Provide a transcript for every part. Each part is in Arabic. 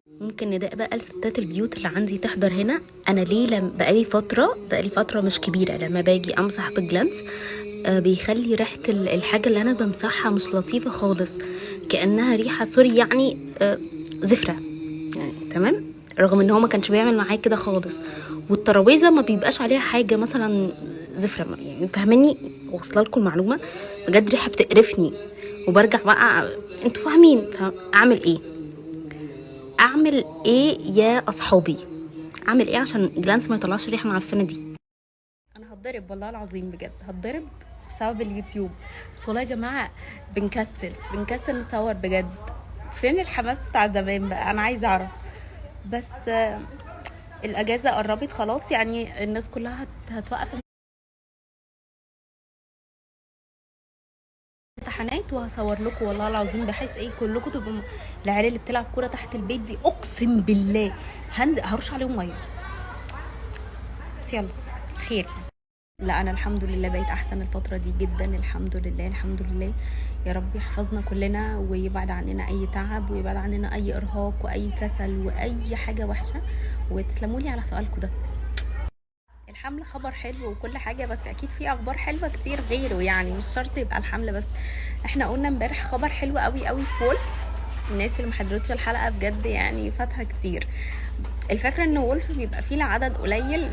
ممكن نداء بقى لستات البيوت اللي عندي تحضر هنا. انا ليه بقالي فتره مش كبيره لما باجي امسح بالجلانس بيخلي ريحه الحاجه اللي انا بمسحها مش لطيفه خالص، كانها ريحه سوري يعني زفره يعني. تمام، رغم ان هو ما كانش بيعمل معايا كده خالص. والترابيزه ما بيبقاش عليها حاجه مثلا زفره، يعني فاهماني؟ واصله لكم المعلومه؟ بجد ريحه بتقرفني وبرجع بقى. انتوا فاهمين اعمل ايه؟ اعمل ايه يا اصحابي؟ اعمل ايه عشان الجلانس ما يطلعش ريحه معفنه دي؟ انا هتضرب والله العظيم، بجد هتضرب بسبب اليوتيوب. بس والله يا جماعه بنكسل نصور بجد. فين الحماس بتاع زمان بقى؟ انا عايزه اعرف. بس الاجازه قربت خلاص، يعني الناس كلها هتوقف امتحانات، وهصور لكم والله العظيم بحيث ايه كلكم تبقوا العيال اللي بتلعب كوره تحت البيت دي اقسم بالله هرش عليهم ميه. بس يلا خير. لا انا الحمد لله بقيت احسن الفتره دي جدا، الحمد لله الحمد لله. يا رب يحفظنا كلنا ويبعد عننا اي تعب ويبعد عننا اي ارهاق واي كسل واي حاجه وحشه. وتسلموا لي على سؤالكم ده. الحمل خبر حلو وكل حاجه، بس اكيد في اخبار حلوه كتير غيره، يعني مش شرط يبقى الحمل بس. احنا قلنا امبارح خبر حلو قوي قوي في وولف. الناس اللي محضرتش الحلقه بجد يعني فاتها كتير. الفكره ان وولف بيبقى فيه العدد قليل،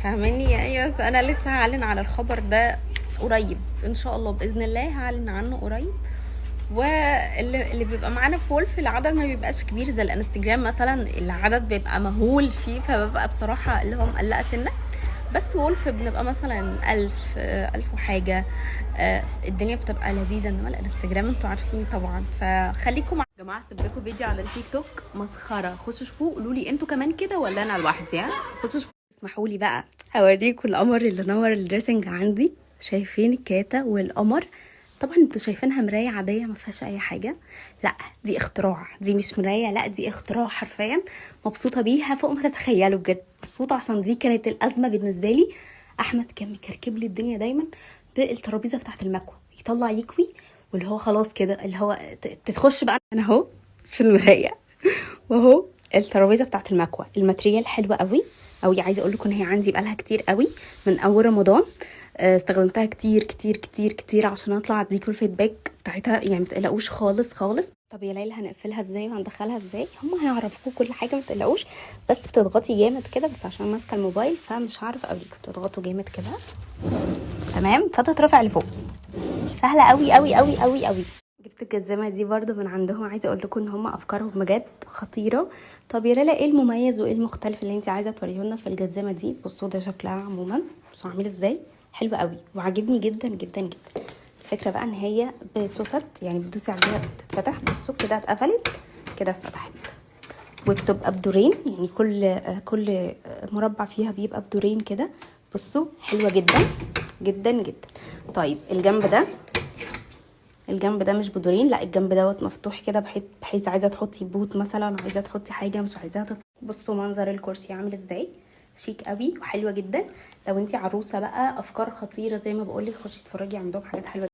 فاهماني يعني؟ بس انا لسه هعلن على الخبر ده قريب ان شاء الله، باذن الله هعلن عنه قريب. واللي بيبقى معانا في وولف العدد ما بيبقاش كبير زي الانستجرام مثلا، العدد بيبقى مهول فيه، فببقى بصراحه اللي هو مقلقه سنه. بس وولف بنبقى مثلا 1000 وحاجة. الدنيا بتبقى لذيذة، انما الانستجرام انتوا عارفين طبعا. فخليكم يا جماعة. سيب لكم فيديو على التيك توك مسخرة، خشوا شوفوا قولوا لي انتوا كمان كده ولا انا لوحدي. ها خشوا شوفوا. اسمحوا لي بقى هوريكم القمر اللي نور الدريسنج عندي. شايفين الكاتا والقمر؟ طبعا انتوا شايفينها مرايه عاديه ما فيهاش اي حاجه. لا دي اختراع، دي مش مرايه، لا دي اختراع حرفيا. مبسوطه بيها فوق ما تتخيلوا، بجد مبسوطه عشان دي كانت الازمه بالنسبه لي. احمد كان مكركب لي الدنيا دايما بالترابيزه بتاعه المكوى، يطلع يكوي واللي هو خلاص كده اللي هو تتخش بقى. انا اهو في المرايه وهو الترابيزه بتاعه المكوى، الماتريال حلوه قوي قوي. عايزه اقول لكم ان هي عندي بقالها كتير قوي من اول رمضان. استخدمتها كتير كتير كتير كتير عشان اطلع اديكم الفيدباك بتاعتها، يعني متقلقوش خالص خالص. طب يا ليلى هنقفلها ازاي وهندخلها ازاي؟ هم هيعرفوكوا كل حاجه متقلقوش. بس بتضغطي جامد كده، بس عشان ماسكه الموبايل فمش هعرف اوريكم. بتضغطوا جامد كده تمام فتترفع لفوق. سهله قوي قوي قوي قوي قوي. جبت الجزامه دي برضو من عندهم. عايزه اقول لكم ان هم افكارهم بجد خطيره. طب يا ليلى ايه المميز وايه المختلف اللي انت عايزه توريه لنا في الجزامه دي؟ بصوا ده شكلها عموما، بصوا عامل ازاي، حلو قوي وعاجبني جدا جدا جدا. الفكره بقى ان هي بسوست، يعني بتدوسي عليها تتفتح. بصوا كده اتقفلت كده اتفتحت، وبتبقى بدورين، يعني كل مربع فيها بيبقى بدورين كده. بصوا حلوه جدا جدا جدا. طيب الجنب ده مش بدورين، لا الجنب دوت مفتوح كده بحيث عايزه تحطي بوت مثلا، عايزه تحطي حاجه مش عايزاها بصوا منظر الكرسي عامل ازاي، شيك قوي وحلوه جدا. لو انتي عروسه بقى افكار خطيره زي ما بقولك، خشي اتفرجي عندهم حاجات حلوه.